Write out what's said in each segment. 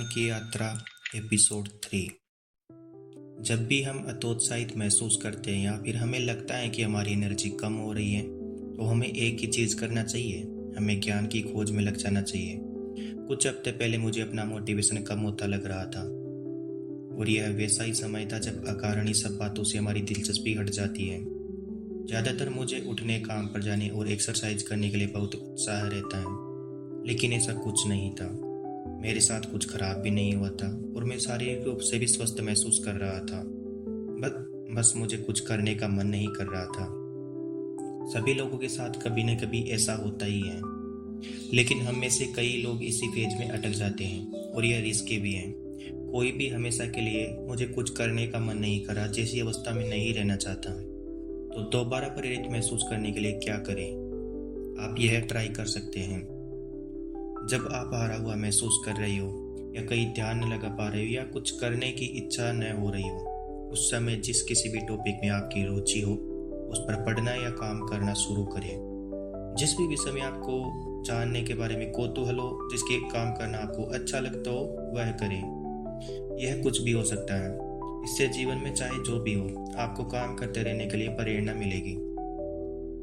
की यात्रा एपिसोड 3। जब भी हम हतोत्साहित महसूस करते हैं या फिर हमें लगता है कि हमारी एनर्जी कम हो रही है तो हमें एक ही चीज़ करना चाहिए। हमें ज्ञान की खोज में लग जाना चाहिए। कुछ हफ्ते पहले मुझे अपना मोटिवेशन कम होता लग रहा था और यह वैसा ही समय था जब अकारणीय सब बातों से हमारी दिलचस्पी हट जाती है। ज़्यादातर मुझे उठने, काम पर जाने और एक्सरसाइज करने के लिए बहुत उत्साह रहता है, लेकिन ऐसा कुछ नहीं था। मेरे साथ कुछ खराब भी नहीं हुआ था और मैं शारीरिक रूप से भी स्वस्थ महसूस कर रहा था। बस मुझे कुछ करने का मन नहीं कर रहा था। सभी लोगों के साथ कभी न कभी ऐसा होता ही है, लेकिन हम में से कई लोग इसी फेज में अटक जाते हैं और यह रिस्की भी है। कोई भी हमेशा के लिए मुझे कुछ करने का मन नहीं कर रहा जैसी अवस्था में नहीं रहना चाहता। तो दोबारा प्रेरित महसूस करने के लिए क्या करें? आप यह ट्राई कर सकते हैं। जब आप हारा हुआ महसूस कर रहे हो या कहीं ध्यान न लगा पा रहे हो या कुछ करने की इच्छा न हो रही हो, उस समय जिस किसी भी टॉपिक में आपकी रुचि हो उस पर पढ़ना या काम करना शुरू करें। जिस भी विषय में आपको जानने के बारे में कौतूहल हो, जिसके काम करना आपको अच्छा लगता हो, वह करें। यह कुछ भी हो सकता है। इससे जीवन में चाहे जो भी हो, आपको काम करते रहने के लिए प्रेरणा मिलेगी।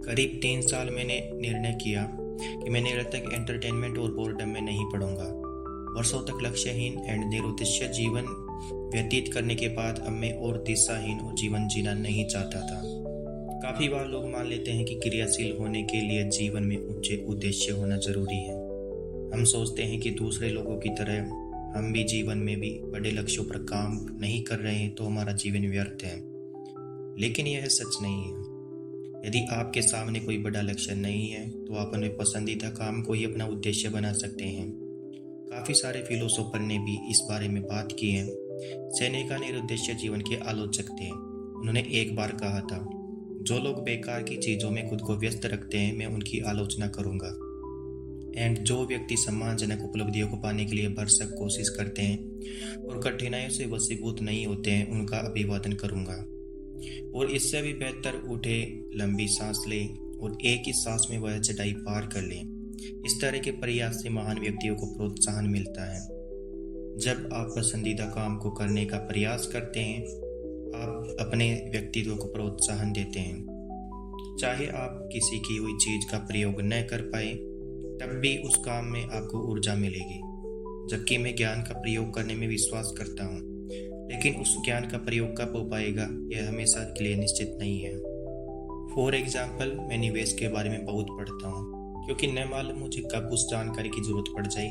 करीब 3 साल मैंने निर्णय किया कि मैं निरर्थक एंटरटेनमेंट और बोर्डम में नहीं पड़ूंगा। वर्षों तक लक्ष्यहीन एंड निरुद्देश्य जीवन व्यतीत करने के बाद अब मैं और दिशाहीन और जीवन जीना नहीं चाहता था। काफी बार लोग मान लेते हैं कि क्रियाशील होने के लिए जीवन में ऊंचे उद्देश्य होना जरूरी है। हम सोचते हैं कि दूसरे लोगों की तरह हम भी जीवन में भी बड़े लक्ष्यों पर काम नहीं कर रहे हैं तो हमारा जीवन व्यर्थ है, लेकिन यह सच नहीं है। यदि आपके सामने कोई बड़ा लक्ष्य नहीं है तो आप अपने पसंदीदा काम को ही अपना उद्देश्य बना सकते हैं। काफ़ी सारे फिलोसोफर ने भी इस बारे में बात की है। सेनेका निरुद्देश्य जीवन के आलोचक थे। उन्होंने एक बार कहा था, जो लोग बेकार की चीज़ों में खुद को व्यस्त रखते हैं मैं उनकी आलोचना करूंगा, एंड जो व्यक्ति सम्मानजनक उपलब्धियों को पाने के लिए भरसक कोशिश करते हैं और कठिनाइयों से वशीभूत नहीं होते हैं उनका अभिवादन करूंगा। और इससे भी बेहतर उठे, लंबी सांस ले और एक ही सांस में वह चढ़ाई पार कर ले। इस तरह के प्रयास से महान व्यक्तियों को प्रोत्साहन मिलता है। जब आप पसंदीदा काम को करने का प्रयास करते हैं, आप अपने व्यक्तित्व को प्रोत्साहन देते हैं। चाहे आप किसी की हुई चीज का प्रयोग न कर पाए, तब भी उस काम में आपको ऊर्जा मिलेगी। जबकि मैं ज्ञान का प्रयोग करने में विश्वास करता हूँ, लेकिन उस ज्ञान का प्रयोग कब हो पाएगा यह हमेशा के लिए निश्चित नहीं है। फॉर एग्जाम्पल, मैं निवेश के बारे में बहुत पढ़ता हूँ क्योंकि न मालूम मुझे कब उस जानकारी की जरूरत पड़ जाए।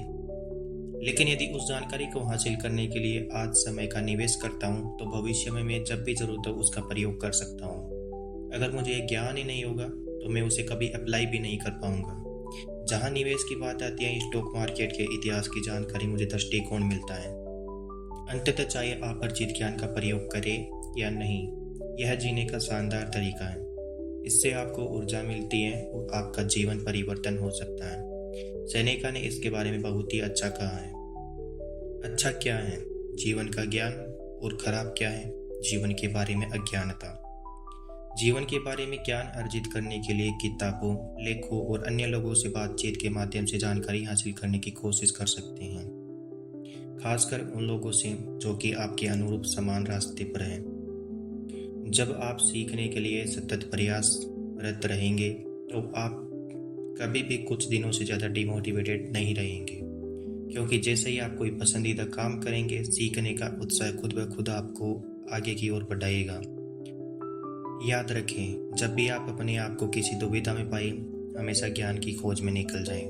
लेकिन यदि उस जानकारी को हासिल करने के लिए आज समय का निवेश करता हूँ तो भविष्य में मैं जब भी जरूरत हो उसका प्रयोग कर सकता हूँ। अगर मुझे ज्ञान ही नहीं होगा तो मैं उसे कभी अप्लाई भी नहीं कर पाऊंगा। जहाँ निवेश की बात आती है, स्टॉक मार्केट के इतिहास की जानकारी मुझे दृष्टिकोण मिलता है। अंततः चाहे आप अर्जित ज्ञान का प्रयोग करें या नहीं, यह जीने का शानदार तरीका है। इससे आपको ऊर्जा मिलती है और आपका जीवन परिवर्तन हो सकता है। सेनेका ने इसके बारे में बहुत ही अच्छा कहा है। अच्छा क्या है जीवन का ज्ञान और खराब क्या है जीवन के बारे में अज्ञानता। जीवन के बारे में ज्ञान अर्जित करने के लिए किताबों, लेखों और अन्य लोगों से बातचीत के माध्यम से जानकारी हासिल करने की कोशिश कर सकते हैं, खासकर उन लोगों से जो कि आपके अनुरूप समान रास्ते पर हैं। जब आप सीखने के लिए सतत प्रयासरत रहेंगे तो आप कभी भी कुछ दिनों से ज़्यादा डिमोटिवेटेड नहीं रहेंगे, क्योंकि जैसे ही आप कोई पसंदीदा काम करेंगे, सीखने का उत्साह खुद ब खुद आपको आगे की ओर बढ़ाएगा। याद रखें, जब भी आप अपने आप को किसी दुविधा में पाए, हमेशा ज्ञान की खोज में निकल जाएं।